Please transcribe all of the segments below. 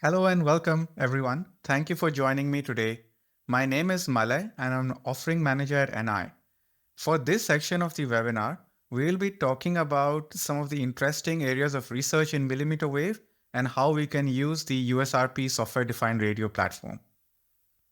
Hello and welcome, everyone. Thank you for joining me today. My name is Malay and I'm an offering manager at NI. For this section of the webinar, we'll be talking about some of the interesting areas of research in millimeter wave and how we can use the USRP software-defined radio platform.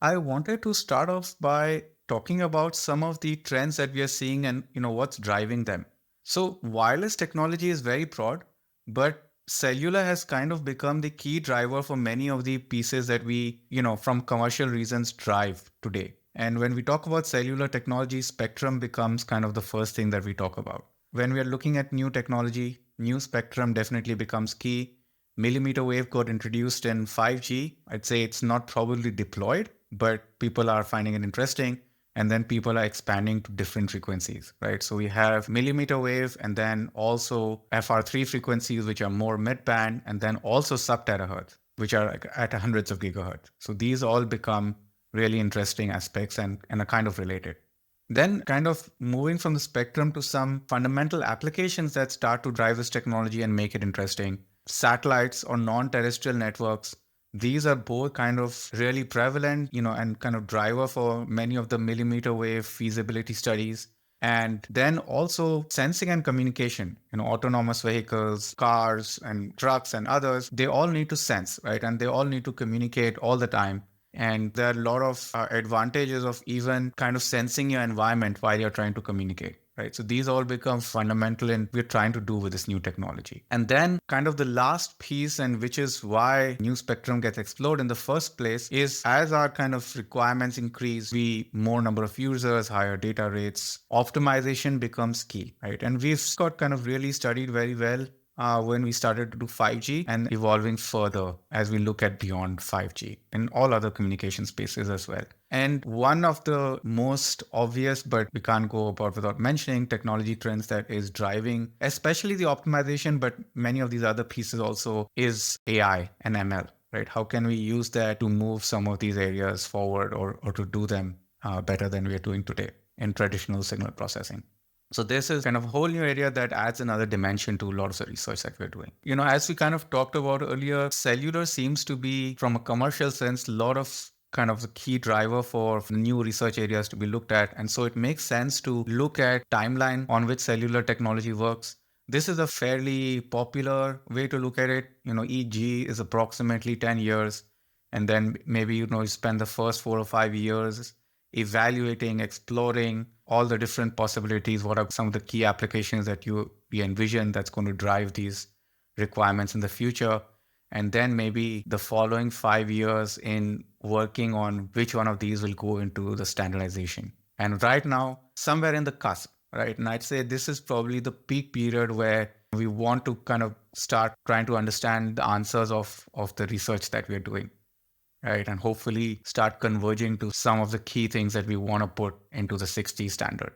I wanted to start off by talking about some of the trends that we are seeing and what's driving them. So wireless technology is very broad, but cellular has kind of become the key driver for many of the pieces that we, from commercial reasons drive today. And when we talk about cellular technology, spectrum becomes kind of the first thing that we talk about. When we are looking at new technology, new spectrum definitely becomes key. Millimeter wave got introduced in 5G. I'd say it's not probably deployed, but people are finding it interesting. And then people are expanding to different frequencies, right? So we have millimeter wave and then also FR3 frequencies, which are more mid-band, and then also sub-terahertz, which are at hundreds of gigahertz. So these all become really interesting aspects and are kind of related. Then kind of moving from the spectrum to some fundamental applications that start to drive this technology and make it interesting. Satellites or non-terrestrial networks. These are both kind of really prevalent, and kind of driver for many of the millimeter wave feasibility studies. And then also sensing and communication, autonomous vehicles, cars and trucks and others, they all need to sense, right? And they all need to communicate all the time. And there are a lot of advantages of even kind of sensing your environment while you're trying to communicate. Right. So these all become fundamental in we're trying to do with this new technology. And then kind of the last piece, and which is why new spectrum gets explored in the first place, is as our kind of requirements increase, more number of users, higher data rates, optimization becomes key, right? And we've got kind of really studied very well when we started to do 5G and evolving further as we look at beyond 5G in all other communication spaces as well. And one of the most obvious, but we can't go about without mentioning, technology trends that is driving, especially the optimization, but many of these other pieces also, is AI and ML, right? How can we use that to move some of these areas forward or to do them better than we are doing today in traditional signal processing? So this is kind of a whole new area that adds another dimension to a lot of the research that we're doing. As we kind of talked about earlier, cellular seems to be, from a commercial sense, a lot of kind of the key driver for new research areas to be looked at. And so it makes sense to look at timeline on which cellular technology works. This is a fairly popular way to look at it. EG is approximately 10 years. And then maybe, you spend the first 4 or 5 years evaluating, exploring all the different possibilities. What are some of the key applications that you envision that's going to drive these requirements in the future? And then maybe the following 5 years in working on which one of these will go into the standardization. And right now, somewhere in the cusp, right? And I'd say this is probably the peak period where we want to kind of start trying to understand the answers of the research that we're doing. Right, and hopefully start converging to some of the key things that we want to put into the 6G standard.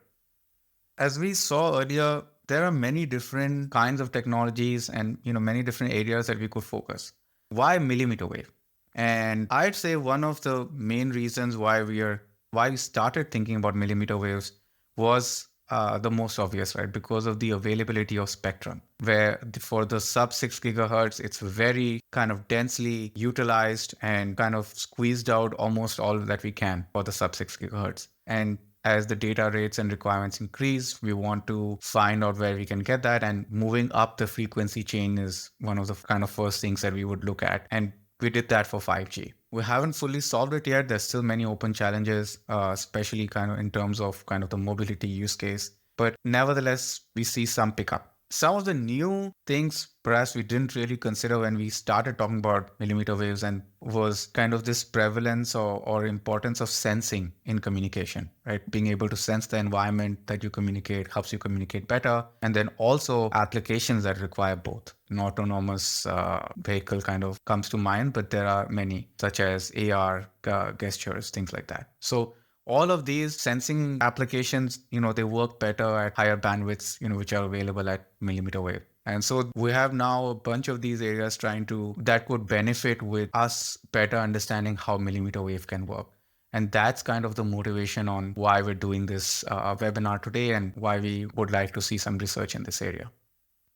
As we saw earlier, there are many different kinds of technologies and many different areas that we could focus. Why millimeter wave? And I'd say one of the main reasons why we started thinking about millimeter waves was the most obvious, right? Because of the availability of spectrum, where for the sub 6 gigahertz, it's very kind of densely utilized and kind of squeezed out almost all that we can for the sub 6 gigahertz. And as the data rates and requirements increase, we want to find out where we can get that. And moving up the frequency chain is one of the kind of first things that we would look at. And we did that for 5G. We haven't fully solved it yet. There's still many open challenges, especially kind of in terms of kind of the mobility use case. But nevertheless, we see some pickup. Some of the new things perhaps we didn't really consider when we started talking about millimeter waves and was kind of this prevalence or importance of sensing in communication, right? Being able to sense the environment that you communicate helps you communicate better. And then also applications that require both. An autonomous vehicle kind of comes to mind, but there are many such as AR, gestures, things like that. So all of these sensing applications, they work better at higher bandwidths, which are available at millimeter wave. And so we have now a bunch of these areas that would benefit with us better understanding how millimeter wave can work. And that's kind of the motivation on why we're doing this webinar today and why we would like to see some research in this area.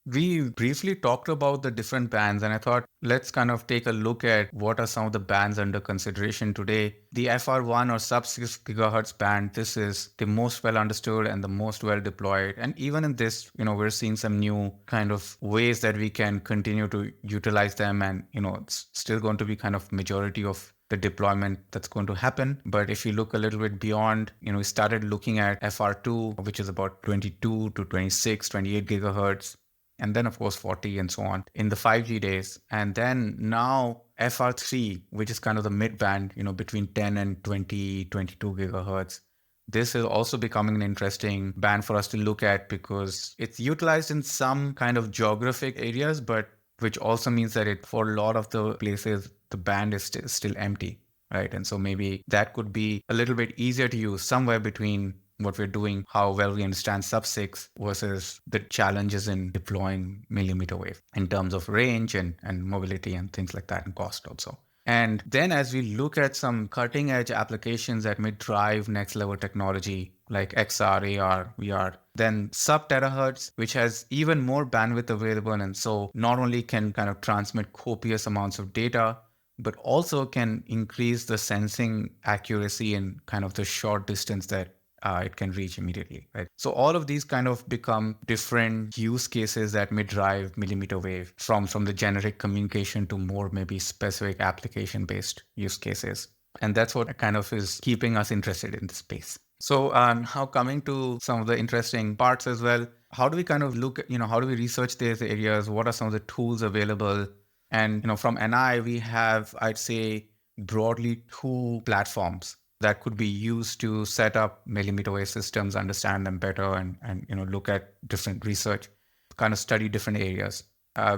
We briefly talked about the different bands, and I thought let's kind of take a look at what are some of the bands under consideration today. The FR1 or sub 6 gigahertz band, this is the most well understood and the most well deployed. And even in this, we're seeing some new kind of ways that we can continue to utilize them. And, it's still going to be kind of majority of the deployment that's going to happen. But if you look a little bit beyond, we started looking at FR2, which is about 22 to 26, 28 gigahertz. And then, of course, 40 and so on in the 5G days. And then now FR3, which is kind of the mid band, between 10 and 20, 22 gigahertz. This is also becoming an interesting band for us to look at because it's utilized in some kind of geographic areas, but which also means that for a lot of the places, the band is still empty, right? And so maybe that could be a little bit easier to use somewhere between what we're doing, how well we understand sub 6 versus the challenges in deploying millimeter wave in terms of range and mobility and things like that, and cost also. And then as we look at some cutting edge applications that may drive next level technology like XR, AR, VR, then sub terahertz, which has even more bandwidth available. And so not only can kind of transmit copious amounts of data, but also can increase the sensing accuracy in kind of the short distance that it can reach immediately, right? So all of these kind of become different use cases that may drive millimeter wave from the generic communication to more maybe specific application-based use cases. And that's what kind of is keeping us interested in this space. So now coming to some of the interesting parts as well, how do we kind of look at, how do we research these areas? What are some of the tools available? And, from NI, we have, I'd say, broadly 2 platforms that could be used to set up millimeter wave systems, understand them better, and look at different research, kind of study different areas.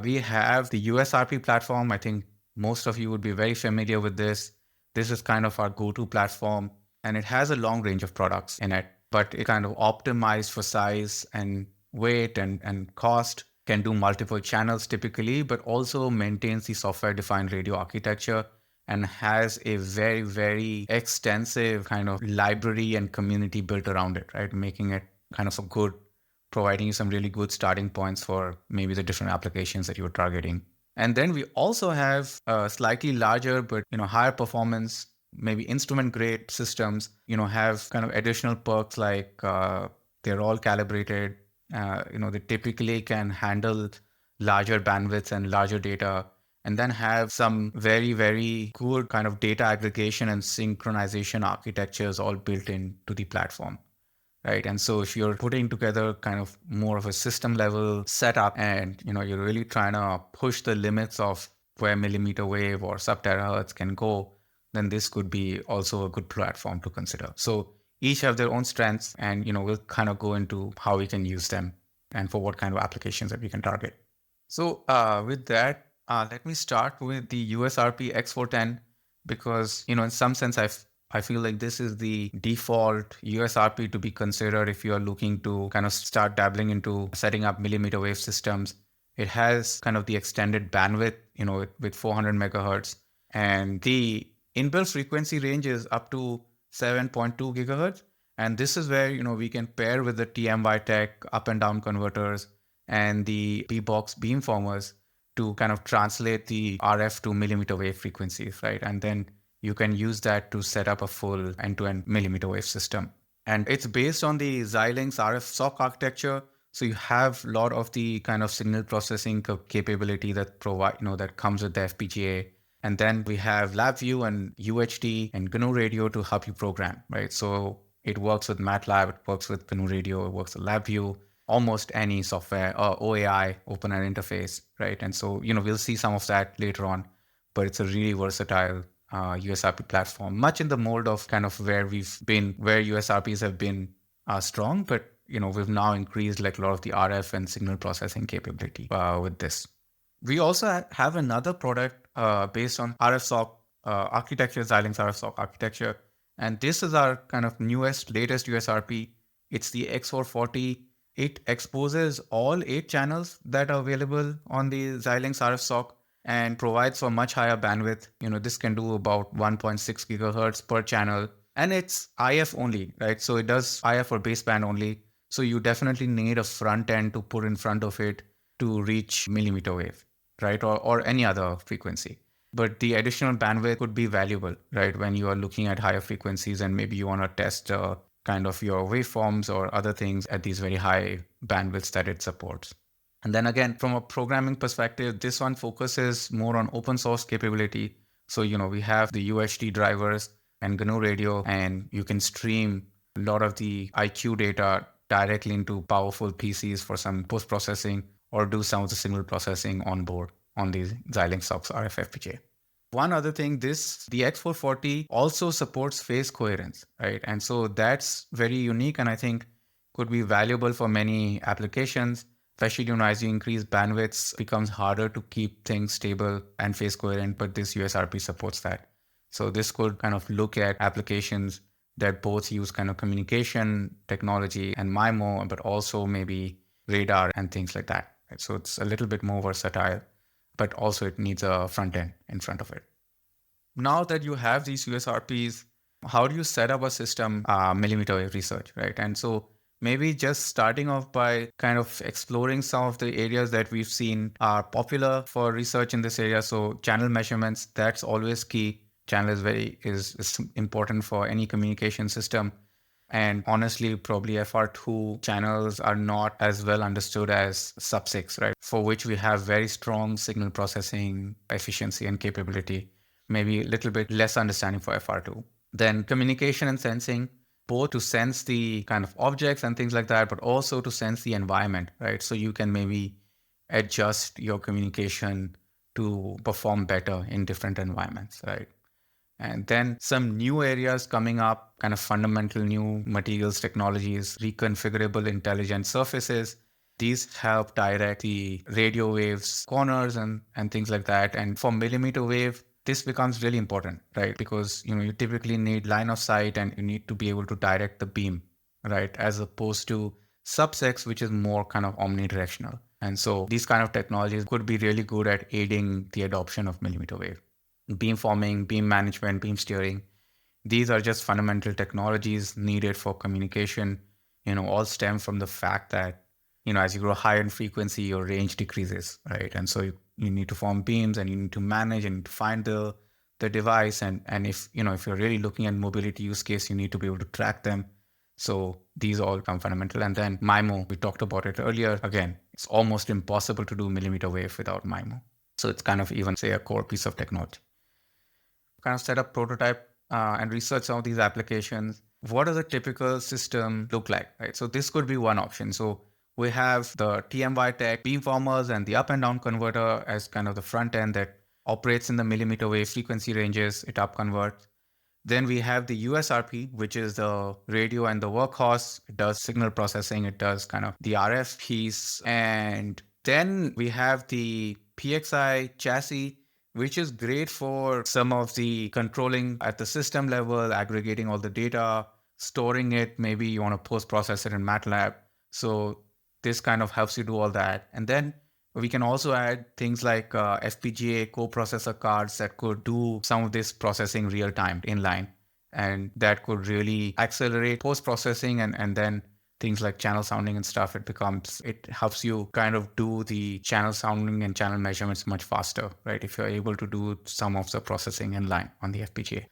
We have the USRP platform. I think most of you would be very familiar with this. This is kind of our go-to platform, and it has a long range of products in it, but it kind of optimized for size and weight and cost, can do multiple channels typically, but also maintains the software-defined radio architecture and has a very, very extensive kind of library and community built around it, right? Making it kind of providing you some really good starting points for maybe the different applications that you're targeting. And then we also have slightly larger, but, higher performance, maybe instrument grade systems, have kind of additional perks like they're all calibrated. They typically can handle larger bandwidths and larger data, and then have some very, very good kind of data aggregation and synchronization architectures all built into the platform, right? And so if you're putting together kind of more of a system level setup and, you're really trying to push the limits of where millimeter wave or sub terahertz can go, then this could be also a good platform to consider. So each have their own strengths, and, we'll kind of go into how we can use them and for what kind of applications that we can target. So with that, let me start with the USRP X410 because, in some sense, I feel like this is the default USRP to be considered if you are looking to kind of start dabbling into setting up millimeter wave systems. It has kind of the extended bandwidth, with 400 megahertz, and the inbuilt frequency range is up to 7.2 gigahertz. And this is where, we can pair with the TMYTEK up and down converters and the BBox beamformers to kind of translate the RF to millimeter wave frequencies, right? And then you can use that to set up a full end-to-end millimeter wave system. And it's based on the Xilinx RF SOC architecture. So you have a lot of the kind of signal processing capability that that comes with the FPGA. And then we have LabVIEW and UHD and GNU Radio to help you program, right? So it works with MATLAB, it works with GNU Radio, it works with LabVIEW, almost any software, OAI, open air interface, right? And so, we'll see some of that later on, but it's a really versatile USRP platform, much in the mold of kind of where USRPs have been strong, but, we've now increased like a lot of the RF and signal processing capability with this. We also have another product based on RF SOC architecture, Xilinx RF SOC architecture. And this is our kind of latest USRP. It's the X440. It exposes all 8 channels that are available on the Xilinx RF SOC and provides for much higher bandwidth. This can do about 1.6 gigahertz per channel, and it's IF only, right? So it does IF or baseband only. So you definitely need a front end to put in front of it. to reach millimeter wave, right? Or any other frequency. But the additional bandwidth could be valuable, right? When you are looking at higher frequencies and maybe you want to test kind of your waveforms or other things at these very high bandwidths that it supports. And then again, from a programming perspective, this one focuses more on open source capability. So, we have the UHD drivers and GNU radio, and you can stream a lot of the IQ data directly into powerful PCs for some post-processing or do some of the signal processing on board on the Xilinx SOX RF FPGA. One other thing, the X440 also supports phase coherence, right? And so that's very unique and I think could be valuable for many applications, especially as you increase bandwidths, it becomes harder to keep things stable and phase coherent, but this USRP supports that. So this could kind of look at applications that both use kind of communication technology and MIMO, but also maybe radar and things like that. Right? So it's a little bit more versatile, but also it needs a front end in front of it. Now that you have these USRPs, how do you set up a system millimeter wave research, right? And so maybe just starting off by kind of exploring some of the areas that we've seen are popular for research in this area. So channel measurements, that's always key. Channel is important for any communication system. And honestly, probably FR2 channels are not as well understood as sub-6, right? For which we have very strong signal processing efficiency and capability. Maybe a little bit less understanding for FR2. Then communication and sensing, both to sense the kind of objects and things like that, but also to sense the environment, right? So you can maybe adjust your communication to perform better in different environments, right? And then some new areas coming up, kind of fundamental new materials, technologies, reconfigurable intelligent surfaces. These help direct the radio waves, corners and things like that. And for millimeter wave, this becomes really important, right? Because, you typically need line of sight and you need to be able to direct the beam, right? As opposed to sub-6, which is more kind of omnidirectional. And so these kind of technologies could be really good at aiding the adoption of millimeter wave. Beam forming, beam management, beam steering. These are just fundamental technologies needed for communication, all stem from the fact that, as you grow higher in frequency, your range decreases, right? And so you need to form beams and you need to manage and to find the device. And if, if you're really looking at mobility use case, you need to be able to track them. So these all come fundamental. And then MIMO, we talked about it earlier. Again, it's almost impossible to do millimeter wave without MIMO. So it's kind of even say a core piece of technology. Kind of set up prototype and research some of these applications. What does a typical system look like, right? So this could be one option. So we have the TMYTEK beamformers and the up and down converter as kind of the front end that operates in the millimeter wave frequency ranges, it up converts. Then we have the USRP, which is the radio and the workhorse. It does signal processing. It does kind of the RF piece. And then we have the PXI chassis, which is great for some of the controlling at the system level, aggregating all the data, storing it. Maybe you want to post-process it in MATLAB. So this kind of helps you do all that. And then we can also add things like FPGA coprocessor cards that could do some of this processing real time inline. And that could really accelerate post-processing and then things like channel sounding and stuff, it helps you kind of do the channel sounding and channel measurements much faster, right? If you're able to do some of the processing in line on the FPGA.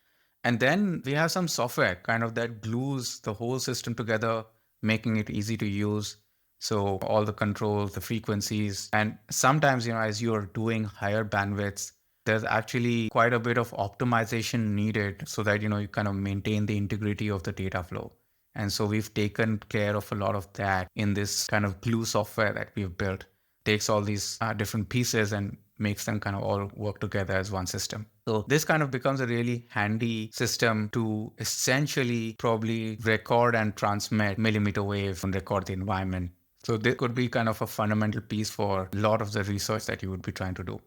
And then we have some software kind of that glues the whole system together, making it easy to use. So all the controls, the frequencies, and sometimes, as you're doing higher bandwidths, there's actually quite a bit of optimization needed so that, you kind of maintain the integrity of the data flow. And so we've taken care of a lot of that in this kind of glue software that we've built. Takes all these different pieces and makes them kind of all work together as one system. So this kind of becomes a really handy system to essentially probably record and transmit millimeter wave and record the environment. So this could be kind of a fundamental piece for a lot of the research that you would be trying to do.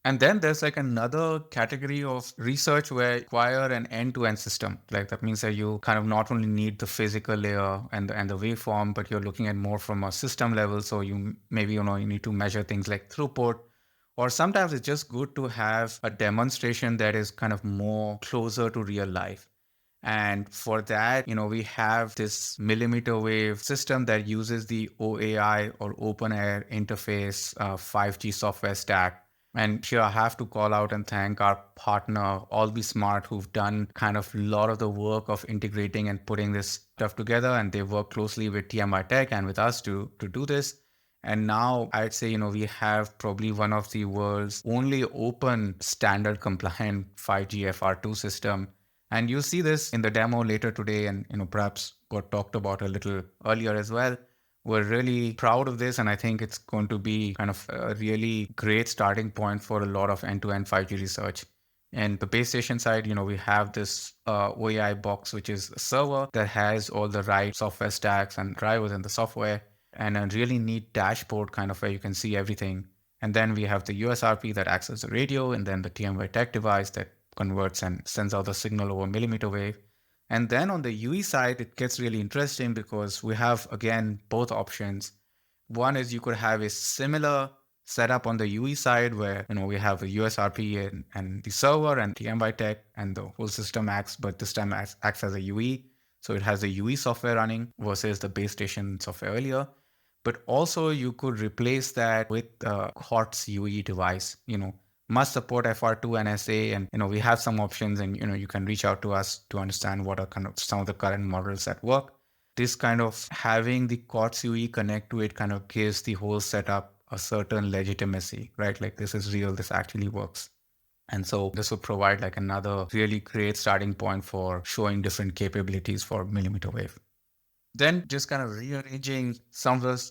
And then there's like another category of research where you require an end-to-end system. Like that means that you kind of not only need the physical layer and the waveform, but you're looking at more from a system level. So you maybe, you need to measure things like throughput, or sometimes it's just good to have a demonstration that is kind of more closer to real life. And for that, we have this millimeter wave system that uses the OAI or open air interface 5G software stack. And here I have to call out and thank our partner, AllBeSmart, who've done kind of a lot of the work of integrating and putting this stuff together. And they work closely with TMYTEK and with us to do this. And now I'd say, we have probably one of the world's only open standard compliant 5G FR2 system. And you'll see this in the demo later today and, perhaps got talked about a little earlier as well. We're really proud of this. And I think it's going to be kind of a really great starting point for a lot of end-to-end 5G research. And the base station side, we have this OAI box, which is a server that has all the right software stacks and drivers in the software, and a really neat dashboard kind of where you can see everything. And then we have the USRP that acts as a radio, and then the TMYTEK device that converts and sends out the signal over millimeter wave. And then on the UE side, it gets really interesting because we have, again, both options. One is you could have a similar setup on the UE side where, we have a USRP and the server and TMYTEK and the whole system acts, but this time acts as a UE. So it has a UE software running versus the base station software earlier. But also you could replace that with a COTS UE device, must support FR2 and SA. And, we have some options and, you can reach out to us to understand what are kind of some of the current models that work. This kind of having the COTS UE connect to it kind of gives the whole setup a certain legitimacy, right? Like this is real, this actually works. And so this would provide like another really great starting point for showing different capabilities for millimeter wave. Then just kind of rearranging some of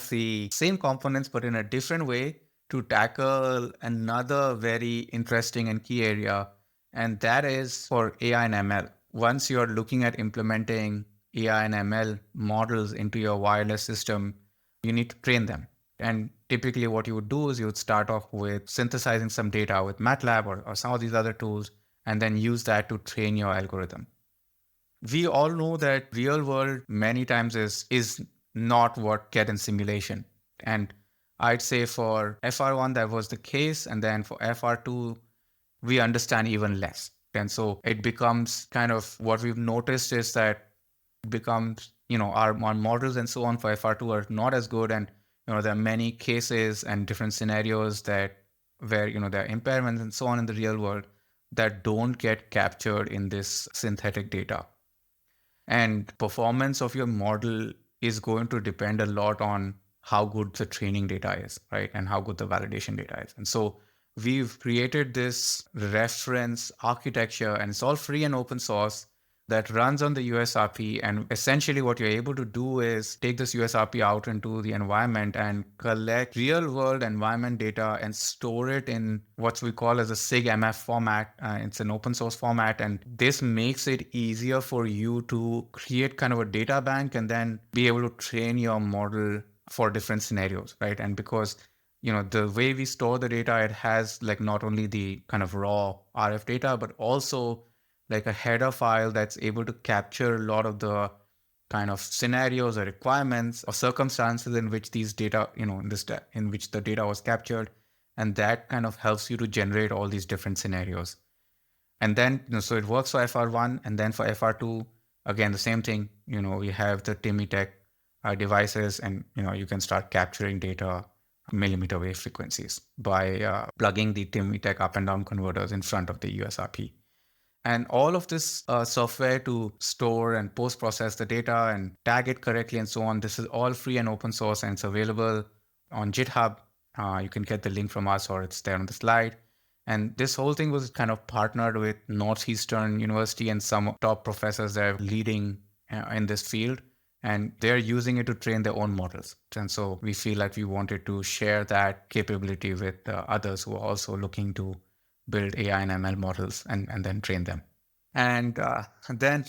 the same components, but in a different way to tackle another very interesting and key area. And that is for AI and ML. Once you're looking at implementing AI and ML models into your wireless system, you need to train them. And typically what you would do is you would start off with synthesizing some data with MATLAB or some of these other tools, and then use that to train your algorithm. We all know that real world many times is not what get in simulation. And I'd say for FR1, that was the case. And then for FR2, we understand even less. And so it becomes kind of what we've noticed is that it becomes, our models and so on for FR2 are not as good. And, there are many cases and different scenarios where, there are impairments and so on in the real world that don't get captured in this synthetic data. And performance of your model is going to depend a lot on how good the training data is, right? And how good the validation data is. And so we've created this reference architecture, and it's all free and open source that runs on the USRP. And essentially what you're able to do is take this USRP out into the environment and collect real world environment data and store it in what we call as a SIG-MF format. It's an open source format. And this makes it easier for you to create kind of a data bank and then be able to train your model for different scenarios, right? And because, the way we store the data, it has like not only the kind of raw RF data, but also like a header file that's able to capture a lot of the kind of scenarios or requirements or circumstances in which these data, in which the data was captured. And that kind of helps you to generate all these different scenarios. And then, so it works for FR1, and then for FR2, again, the same thing, we have the TMYTEK devices, and, you can start capturing data millimeter wave frequencies by plugging the TMYTEK up and down converters in front of the USRP. And all of this software to store and post-process the data and tag it correctly and so on, this is all free and open source, and it's available on GitHub. You can get the link from us, or it's there on the slide. And this whole thing was kind of partnered with Northeastern University and some top professors that are leading in this field. And they're using it to train their own models. And so we feel like we wanted to share that capability with others who are also looking to build AI and ML models and then train them. And then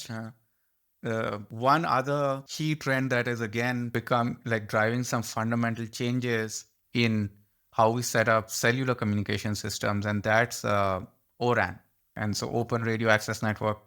one other key trend that has again become like driving some fundamental changes in how we set up cellular communication systems, and that's ORAN. And so Open Radio Access Network,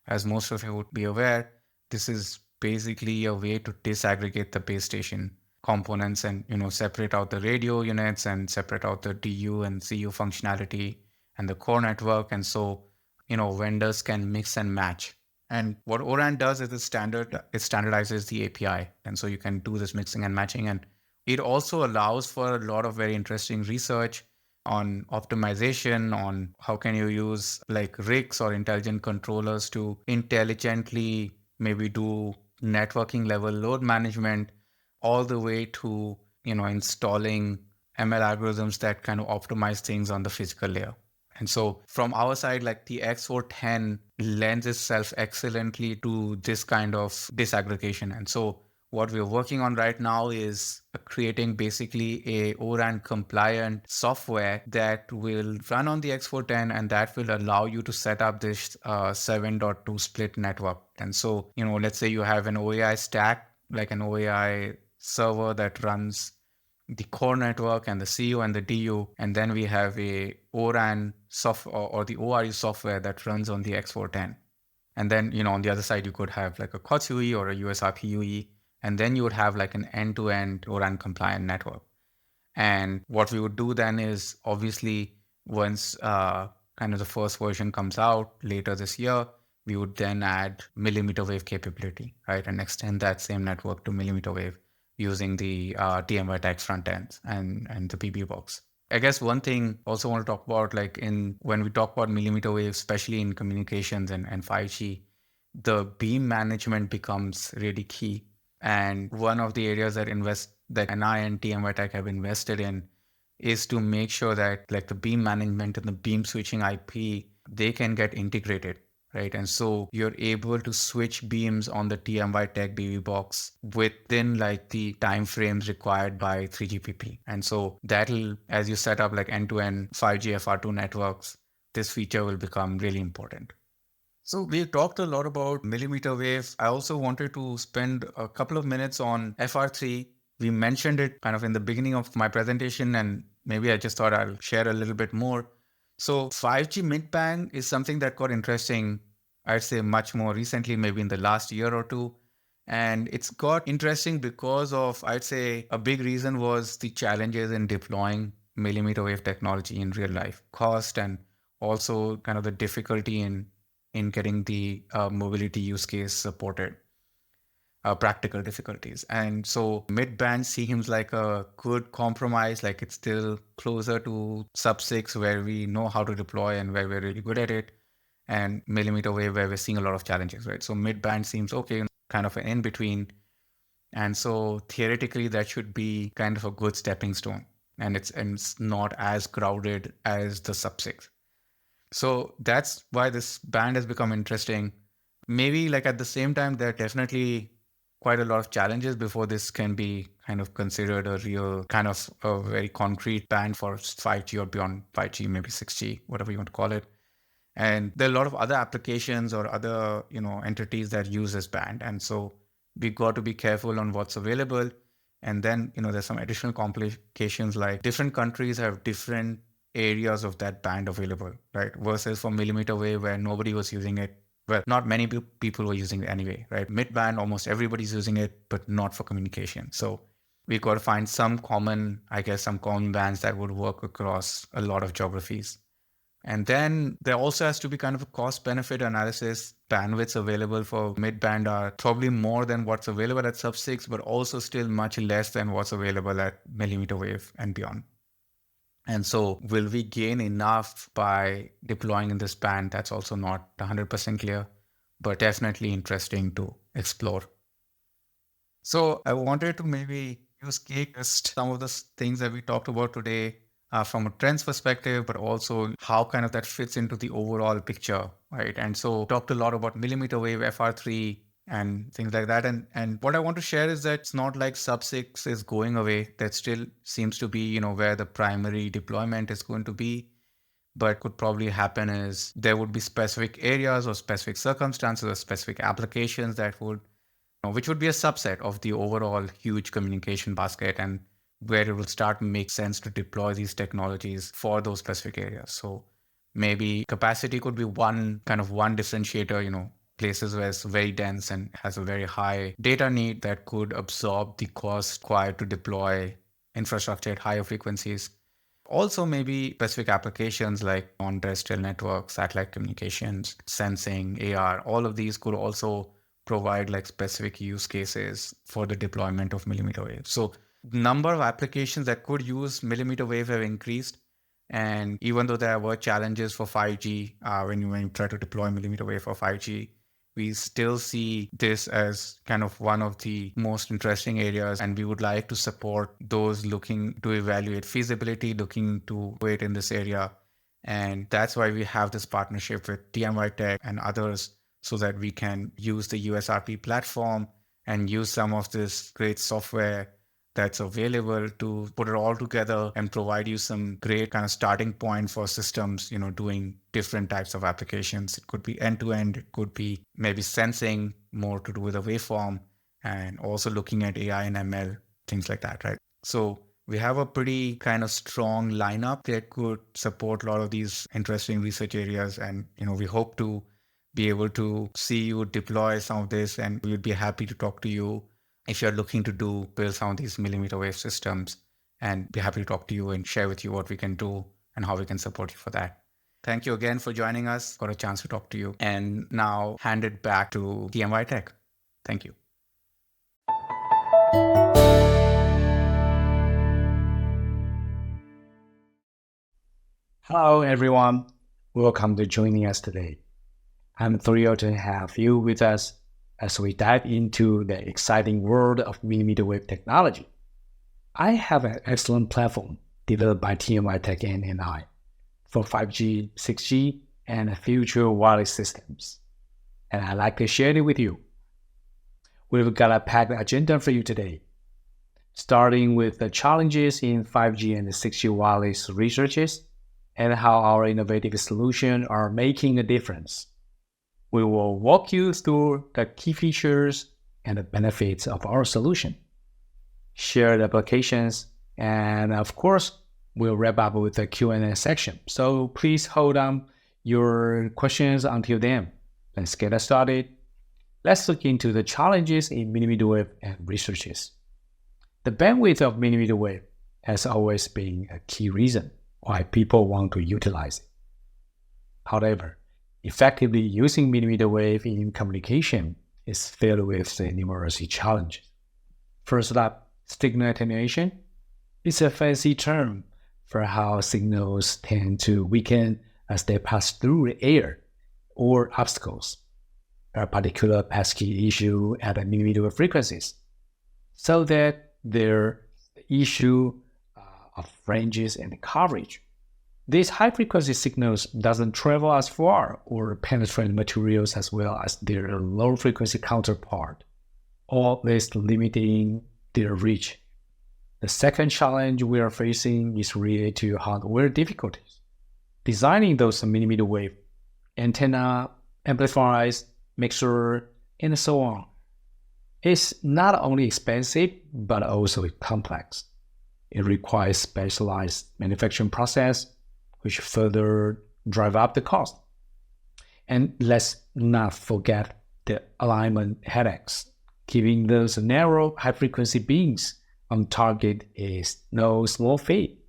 as most of you would be aware, this is basically a way to disaggregate the base station components and separate out the radio units and separate out the DU and CU functionality and the core network. And so vendors can mix and match. And what ORAN does is it standardizes the API. And so you can do this mixing and matching. And it also allows for a lot of very interesting research on optimization, on how can you use like rigs or intelligent controllers to intelligently maybe do networking level load management, all the way to, installing ML algorithms that kind of optimize things on the physical layer. And so from our side, like the X410 lends itself excellently to this kind of disaggregation. And so what we're working on right now is creating basically a ORAN compliant software that will run on the X410, and that will allow you to set up this 7.2 split network. And so, let's say you have an OAI stack, like an OAI server that runs the core network and the CU and the DU, and then we have a ORAN software or the ORU software that runs on the X410. And then, on the other side, you could have like a COTS UE or a USRP UE, and then you would have like an end-to-end ORAN compliant network. And what we would do then is obviously once kind of the first version comes out later this year, we would then add mmWave capability, right? And extend that same network to mmWave using the TMYTEK front ends and the BBox. I guess one thing also want to talk about, like when we talk about mmWave, especially in communications and 5G, the beam management becomes really key. And one of the areas that NI and TMYTEK have invested in is to make sure that like the beam management and the beam switching IP, they can get integrated, right? And so you're able to switch beams on the TMYTEK BBox within like the timeframes required by 3GPP. And so that'll, as you set up like end-to-end 5G FR2 networks, this feature will become really important. So we've talked a lot about mmWave. I also wanted to spend a couple of minutes on FR3. We mentioned it kind of in the beginning of my presentation, and maybe I just thought I'll share a little bit more. So 5G midband is something that got interesting, I'd say much more recently, maybe in the last year or two. And it's got interesting because of, I'd say a big reason was the challenges in deploying mmWave technology in real life, cost, and also kind of the difficulty in getting the mobility use case supported, practical difficulties. And so midband seems like a good compromise, like it's still closer to sub-6 where we know how to deploy and where we're really good at it, and mmWave where we're seeing a lot of challenges, right? So midband seems okay, kind of an in-between. And so theoretically that should be kind of a good stepping stone, and it's not as crowded as the sub-6. So that's why this band has become interesting. Maybe like at the same time, there are definitely quite a lot of challenges before this can be kind of considered a real kind of a very concrete band for 5G or beyond 5G, maybe 6G, whatever you want to call it. And there are a lot of other applications or other, entities that use this band. And so we got to be careful on what's available. And then, there's some additional complications, like different countries have different areas of that band available, right? Versus for mmWave where nobody was using it. Well, not many people were using it anyway, right? Midband, almost everybody's using it, but not for communication. So we've got to find some common bands that would work across a lot of geographies. And then there also has to be kind of a cost benefit analysis. Bandwidths available for midband are probably more than what's available at sub-6, but also still much less than what's available at mmWave and beyond. And so will we gain enough by deploying in this band? That's also not 100% clear, but definitely interesting to explore. So I wanted to maybe use just some of the things that we talked about today from a trends perspective, but also how kind of that fits into the overall picture, right? And so talked a lot about mmWave, FR3, and things like that. And what I want to share is that it's not like sub-6 is going away. That still seems to be, where the primary deployment is going to be. But could probably happen is there would be specific areas or specific circumstances or specific applications that would, which would be a subset of the overall huge communication basket, and where it will start to make sense to deploy these technologies for those specific areas. So maybe capacity could be one differentiator, places where it's very dense and has a very high data need that could absorb the cost required to deploy infrastructure at higher frequencies. Also, maybe specific applications like on terrestrial networks, satellite communications, sensing, AR, all of these could also provide like specific use cases for the deployment of millimeter wave. So number of applications that could use millimeter wave have increased. And even though there were challenges for 5G, when you try to deploy millimeter wave for 5G, we still see this as kind of one of the most interesting areas. And we would like to support those looking to evaluate feasibility, looking to wait in this area. And that's why we have this partnership with TMYTEK and others, so that we can use the USRP platform and use some of this great software that's available to put it all together and provide you some great kind of starting point for systems, doing different types of applications. It could be end-to-end, it could be maybe sensing, more to do with a waveform, and also looking at AI and ML, things like that, right? So we have a pretty kind of strong lineup that could support a lot of these interesting research areas. And, we hope to be able to see you deploy some of this, and we would be happy to talk to you if you're looking to build some of these millimeter wave systems, and be happy to talk to you and share with you what we can do and how we can support you for that. Thank you again for joining us. Got a chance to talk to you. And now hand it back to TMYTEK. Thank you. Hello, everyone. Welcome to joining us today. I'm thrilled to have you with us as we dive into the exciting world of millimeter wave technology. I have an excellent platform developed by TMYTEK and NI for 5G, 6G, and future wireless systems, and I'd like to share it with you. We've got a packed agenda for you today, starting with the challenges in 5G and 6G wireless researches and how our innovative solutions are making a difference. We will walk you through the key features and the benefits of our solution, share the applications, and of course, we'll wrap up with the Q&A section. So please hold on your questions until then. Let's get us started. Let's look into the challenges in millimeter wave and researches. The bandwidth of millimeter wave has always been a key reason why people want to utilize it. However, effectively using millimeter wave in communication is filled with numerous challenges. First up, signal attenuation is a fancy term for how signals tend to weaken as they pass through the air or obstacles, a particular pesky issue at the millimeter wave frequencies, so that their issue of ranges and coverage. These high-frequency signals doesn't travel as far or penetrate materials as well as their low-frequency counterpart, all this limiting their reach. The second challenge we are facing is related to hardware difficulties. Designing those millimeter wave antenna, amplifiers, mixer, and so on is not only expensive but also complex. It requires specialized manufacturing process, which further drive up the cost. And let's not forget the alignment headaches. Keeping those narrow high-frequency beams on target is no small feat.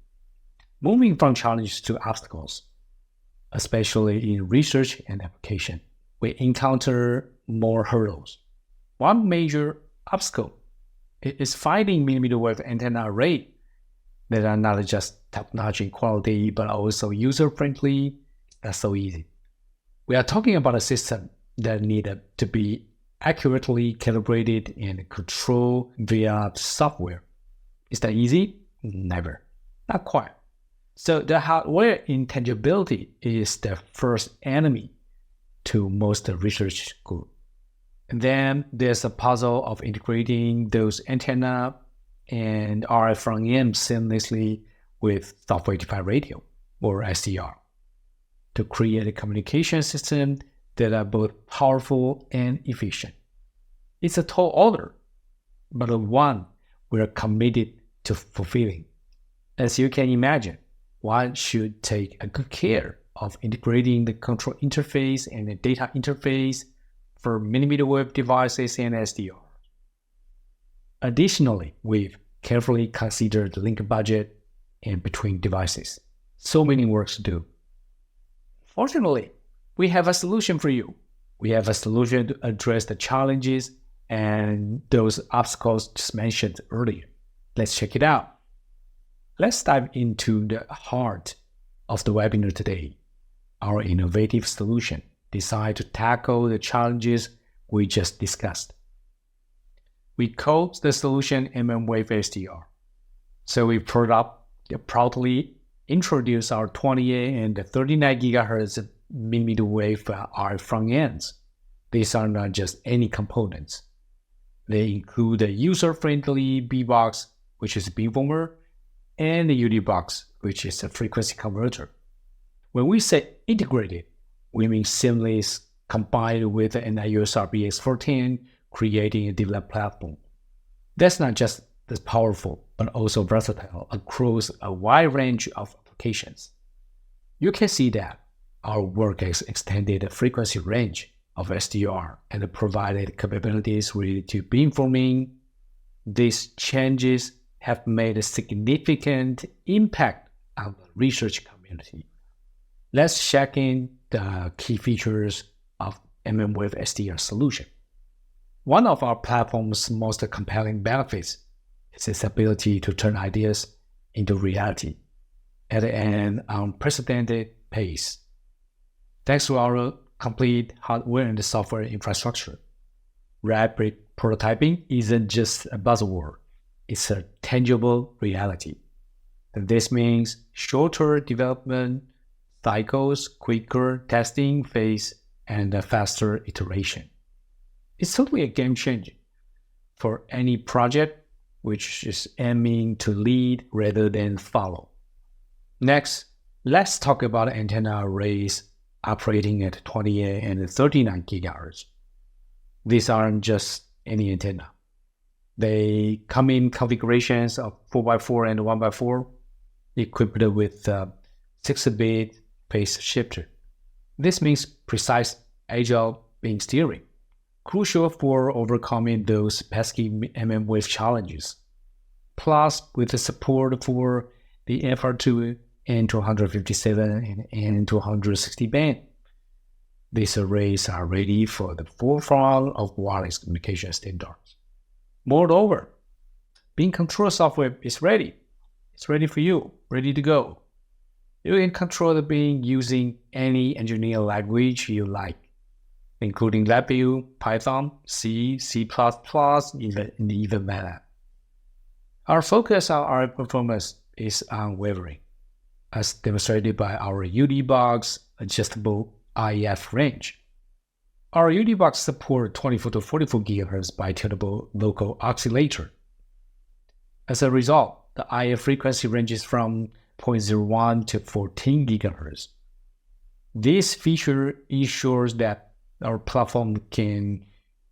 Moving from challenges to obstacles, especially in research and application, we encounter more hurdles. One major obstacle is finding millimeter wave antenna array that are not just top-notch in quality, but also user-friendly. That's so easy. We are talking about a system that needed to be accurately calibrated and controlled via software. Is that easy? Never. Not quite. So the hardware intangibility is the first enemy to most research groups. And then there's a puzzle of integrating those antenna and RF front-end seamlessly with software-defined radio, or SDR, to create a communication system that are both powerful and efficient. It's a tall order, but one we're committed to fulfilling. As you can imagine, one should take a good care of integrating the control interface and the data interface for millimeter wave devices and SDR. Additionally, we've carefully considered the link budget, and between devices. So many works to do. Fortunately, we have a solution for you. We have a solution to address the challenges and those obstacles just mentioned earlier. Let's check it out. Let's dive into the heart of the webinar today, our innovative solution designed to tackle the challenges we just discussed. We call the solution mmWave-SDR. So we proudly introduce our 28 and 39 GHz mmWave RF front ends. These are not just any components. They include a user-friendly BBox, which is a beamformer, and the UD-box, which is a frequency converter. When we say integrated, we mean seamless combined with the mmW-SDR X410, creating a developed platform. That's not just as powerful, but also versatile across a wide range of applications. You can see that our work has extended the frequency range of SDR and provided capabilities related to beamforming. These changes have made a significant impact on the research community. Let's check in the key features of mmWave-SDR solution. One of our platform's most compelling benefits is its ability to turn ideas into reality at an unprecedented pace. Thanks to our complete hardware and software infrastructure, rapid prototyping isn't just a buzzword, it's a tangible reality. And this means shorter development cycles, quicker testing phase, and a faster iteration. It's totally a game changer for any project which is aiming to lead rather than follow. Next, let's talk about antenna arrays operating at 28 and 39 GHz. These aren't just any antenna. They come in configurations of 4x4 and 1x4, equipped with 6-bit phase shifter. This means precise, agile beam steering, crucial for overcoming those pesky mmWave challenges. Plus, with the support for the FR2 and 257 and 260 band, these arrays are ready for the forefront of wireless communication standards. Moreover, beam control software is ready. It's ready for you, ready to go. You can control the beam using any engineering language you like, including LabVIEW, Python, C, C++, and even MATLAB. Our focus on RF performance is unwavering, as demonstrated by our UD-box adjustable IF range. Our UD-box supports 24 to 44 GHz bi-tunable local oscillator. As a result, the IF frequency ranges from 0.01 to 14 GHz. This feature ensures that our platform can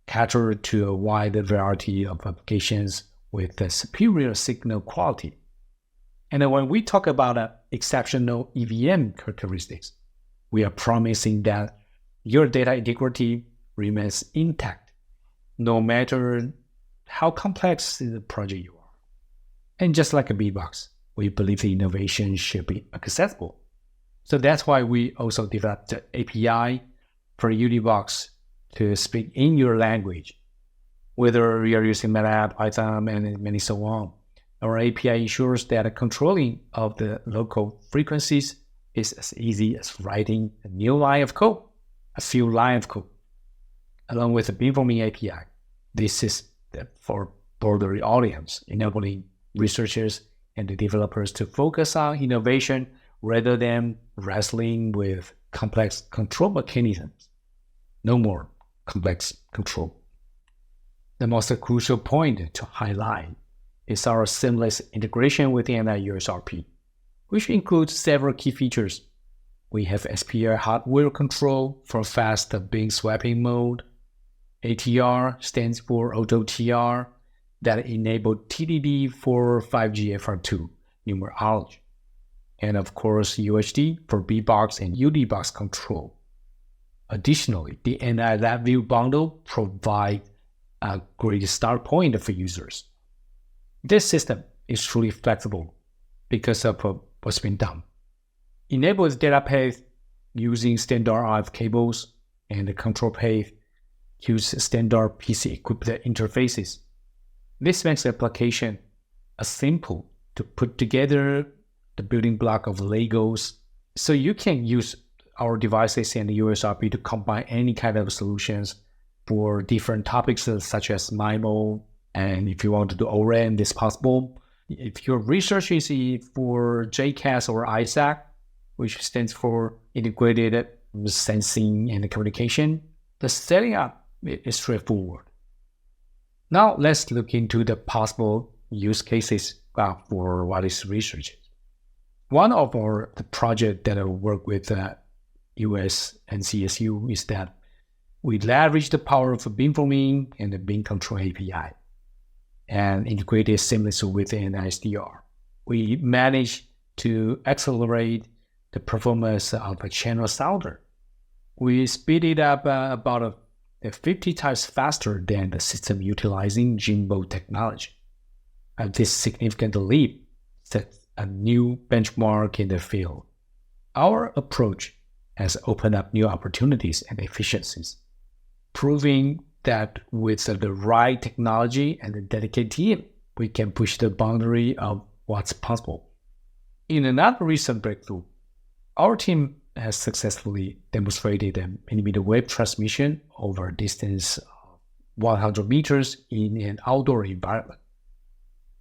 cater to a wide variety of applications with a superior signal quality. And when we talk about exceptional EVM characteristics, we are promising that your data integrity remains intact, no matter how complex the project you are. And just like a BBox, we believe the innovation should be accessible. So that's why we also developed the API for UD-box to speak in your language. Whether you're using MATLAB, Python, and many so on, our API ensures that controlling of the local frequencies is as easy as writing a new line of code, a few lines of code, along with the beamforming API. This is for broader audience, enabling researchers and the developers to focus on innovation rather than wrestling with complex control mechanisms. No more complex control. The most crucial point to highlight is our seamless integration with the mmW-SDR, which includes several key features. We have SPI hardware control for fast beam swapping mode. ATR stands for Auto TR, that enable TDD for 5G FR2 numerology. And of course, UHD for BBox and UD-box control. Additionally, the NI LabVIEW bundle provides a great start point for users. This system is truly flexible because of what's been done. Enables data path using standard RF cables, and the control path use standard PC-equipped interfaces. This makes the application simple to put together the building block of Legos, so you can use our devices and the USRP to combine any kind of solutions for different topics such as MIMO, and if you want to do ORAN, this is possible. If your research is for JCAS or ISAC, which stands for Integrated Sensing and Communication, the setting up is straightforward. Now let's look into the possible use cases for what is research. One of the projects that I work with US and CSU is that we leverage the power of beamforming and the beam control API and integrate it seamlessly with mmW-SDR. We managed to accelerate the performance of a channel sounder. We speed it up about 50 times faster than the system utilizing Jimbo technology. And this significant leap sets a new benchmark in the field. Our approach has opened up new opportunities and efficiencies, proving that with the right technology and a dedicated team, we can push the boundary of what's possible. In another recent breakthrough, our team has successfully demonstrated a mmWave transmission over a distance of 100 meters in an outdoor environment.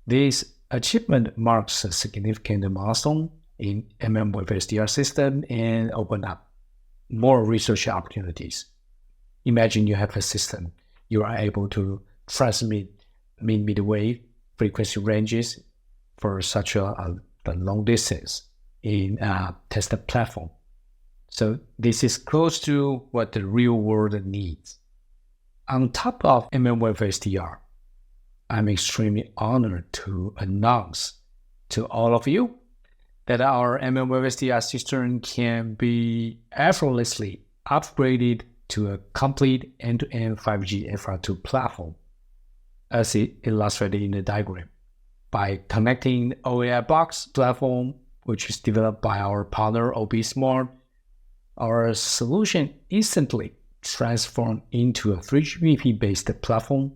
This achievement marks a significant milestone in mmWave-SDR system and open up more research opportunities. Imagine you have a system you are able to transmit mmWave frequency ranges for such a long distance in a tested platform. So this is close to what the real world needs. On top of mmWave-SDR, I'm extremely honored to announce to all of you that our mmWave-SDR system can be effortlessly upgraded to a complete end-to-end 5G FR2 platform, as illustrated in the diagram, by connecting the OAI box platform, which is developed by our partner OB Smart. Our solution instantly transformed into a 3GPP-based platform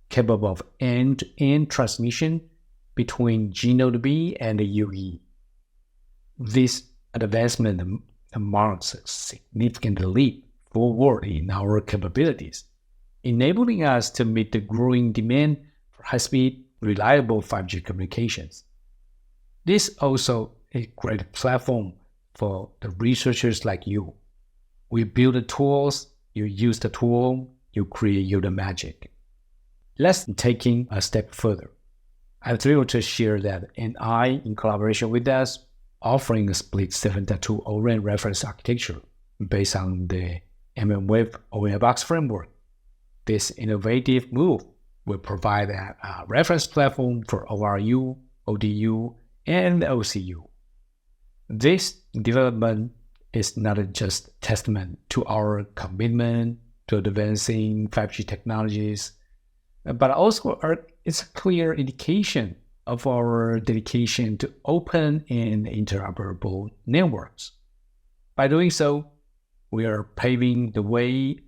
capable of end-to-end transmission between G node B and the UE. This advancement marks a significant leap forward in our capabilities, enabling us to meet the growing demand for high-speed, reliable 5G communications. This is also a great platform for the researchers like you. We build the tools, you use the tool, you create the magic. Let's take it a step further. I'm thrilled to share that NI, in collaboration with us, offering a split 7.2 ORAN reference architecture based on the mmWave OAI box framework. This innovative move will provide a reference platform for ORU, ODU, and OCU. This development is not just a testament to our commitment to advancing 5G technologies, but also it's a clear indication of our dedication to open and interoperable networks. By doing so, we are paving the way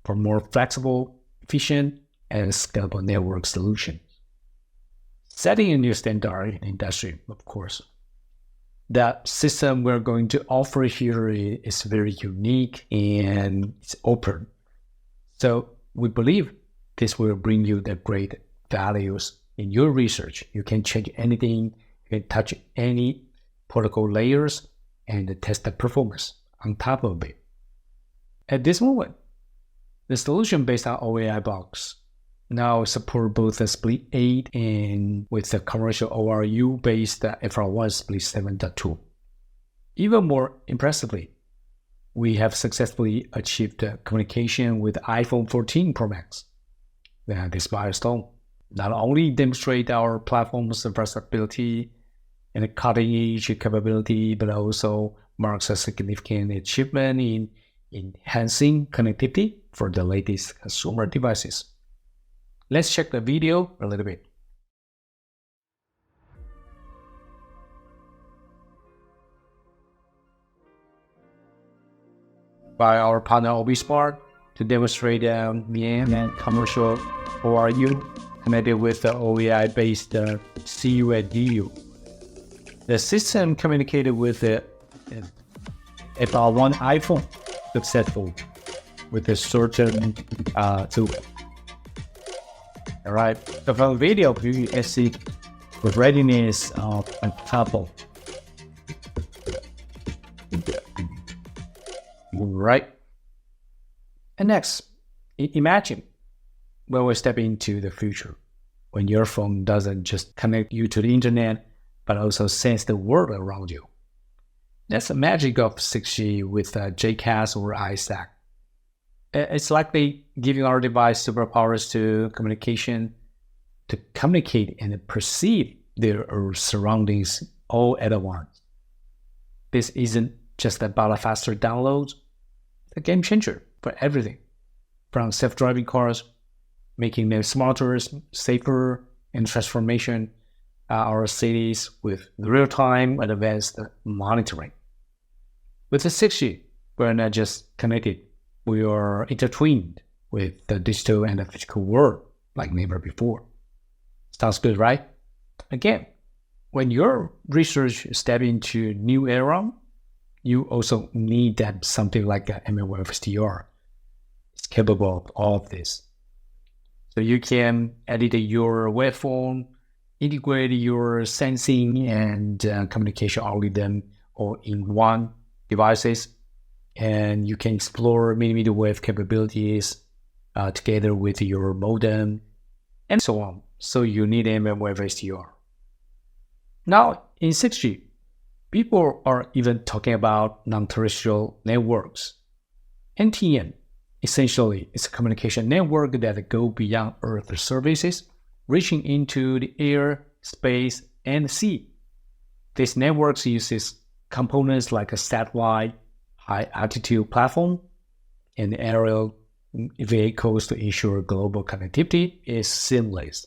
for more flexible, efficient, and scalable network solutions. Setting a new standard in the industry, of course. The system we're going to offer here is very unique and it's open. So we believe this will bring you the great values in your research. You can change anything, you can touch any protocol layers and test the performance on top of it. At this moment, the solution based on OAI box now support both the split 8 and with the commercial ORU based FR1 split 7.2. Even more impressively, we have successfully achieved communication with iPhone 14 Pro Max. This milestone not only demonstrates our platform's versatility and cutting-edge capability, but also marks a significant achievement in enhancing connectivity for the latest consumer devices. Let's check the video a little bit. by our partner OBSmart to demonstrate VM and commercial ORU connected with the OAI-based CU and DU. The system communicated with the FR1 iPhone successfully with a certain tool. All right, so from the video, you can see the readiness of a couple. Right. And next, imagine when we step into the future, when your phone doesn't just connect you to the internet, but also sense the world around you. That's the magic of 6G with JCAS or ISAC. It's likely giving our device superpowers to communicate and perceive their surroundings all at once. This isn't just about a faster download. It's a game changer for everything, from self-driving cars, making them smarter, safer, and transformation our cities with real-time and advanced monitoring. With the 6G, we're not just connected, we are intertwined with the digital and the physical world like never before. Sounds good, right? Again, when your research steps into new era, you also need that something like mmW-SDR. It's capable of all of this. So you can edit your waveform, integrate your sensing and communication algorithm all in one devices, and you can explore millimeter wave capabilities together with your modem, and so on. So you need mmW-SDR. Now, in 6G, people are even talking about non-terrestrial networks. NTN, essentially, is a communication network that goes beyond Earth services, reaching into the air, space, and sea. This network uses components like a satellite, high-altitude platform, and aerial vehicles to ensure global connectivity is seamless.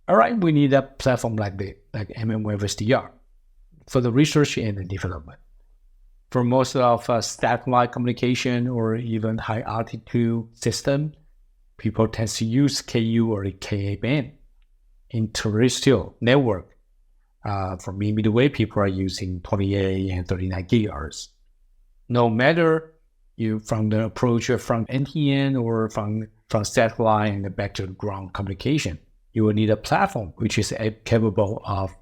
All right, we need a platform like mmW-SDR for the research and the development. For most of satellite communication or even high-altitude system, people tend to use KU or the Ka band. In terrestrial network, for millimeter wave, people are using 28 and 39 gigahertz. No matter you from the approach from NTN or from satellite and back to the ground communication, you will need a platform which is capable of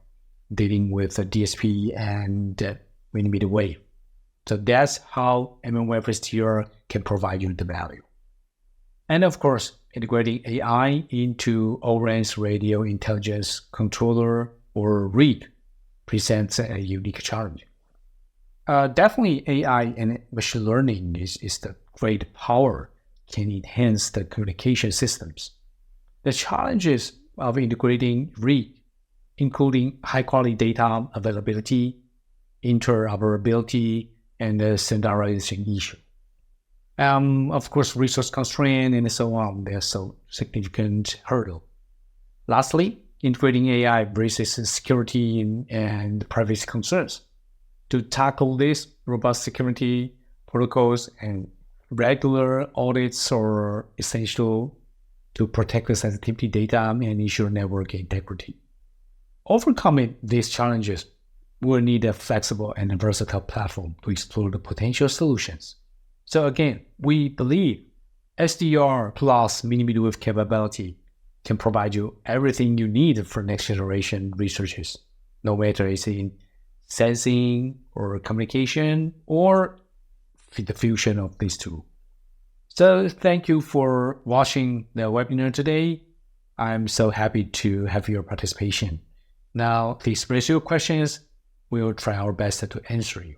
dealing with the DSP and millimeter wave. So that's how mmW-SDR can provide you the value. And of course, integrating AI into O-RAN's radio intelligence controller or REIT presents a unique challenge. Definitely AI and machine learning is the great power can enhance the communication systems. The challenges of integrating REIT, including high-quality data availability, interoperability, and the standardization issue. Of course, resource constraint and so on, there's so significant hurdle. Lastly, integrating AI raises security and privacy concerns. To tackle this, robust security protocols and regular audits are essential to protect the sensitivity data and ensure network integrity. Overcoming these challenges, we'll need a flexible and versatile platform to explore the potential solutions. So again, we believe SDR plus millimeter wave capability can provide you everything you need for next generation researches, no matter it's in sensing or communication or the fusion of these two. So thank you for watching the webinar today. I'm so happy to have your participation. Now, please raise your questions. We will try our best to answer you.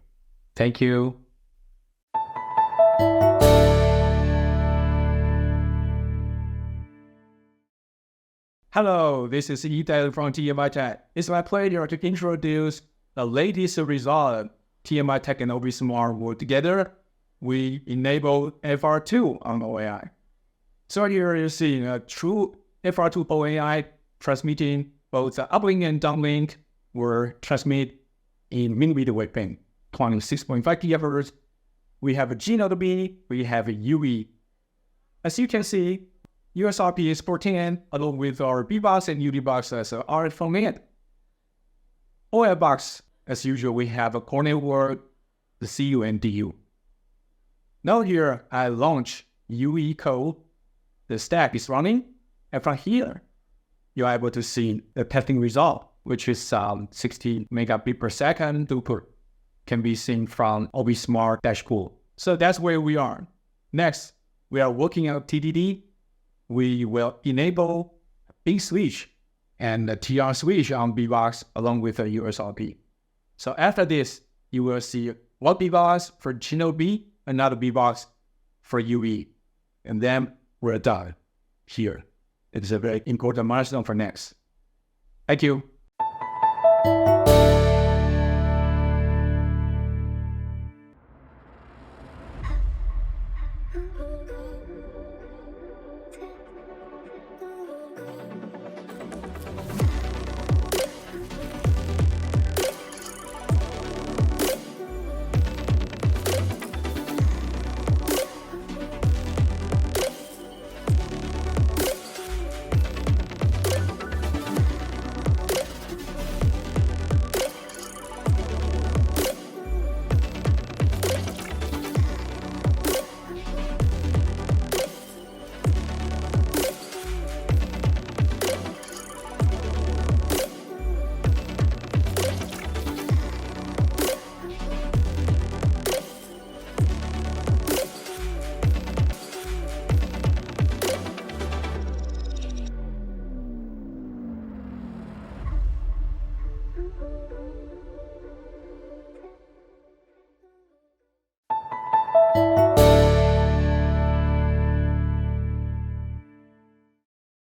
Thank you. Hello, this is Ettus from TMYTEK. It's my pleasure to introduce the latest result. TMYTEK and OBSmart work together. We enable FR2 on OAI. So here you see a true FR2 OAI transmitting both the uplink and downlink were transmit in millimeter wave band, 26.5 GHz we have a G node B, we have a UE. As you can see, USRP X410 along with our BBox and UD-box as a RF phone in. OAI box, as usual, we have a core network, the CU and DU. Now here, I launch UE code. The stack is running, and from here, you're able to see the testing result, which is 60 megabit per second throughput, can be seen from OB Smart dashboard. So that's where we are. Next, we are working on TDD. We will enable big switch and the TR switch on BBox along with the USRP. So after this, you will see one BBox for G node B, another BBox for UE. And then we're done here. It's a very important milestone for next. Thank you.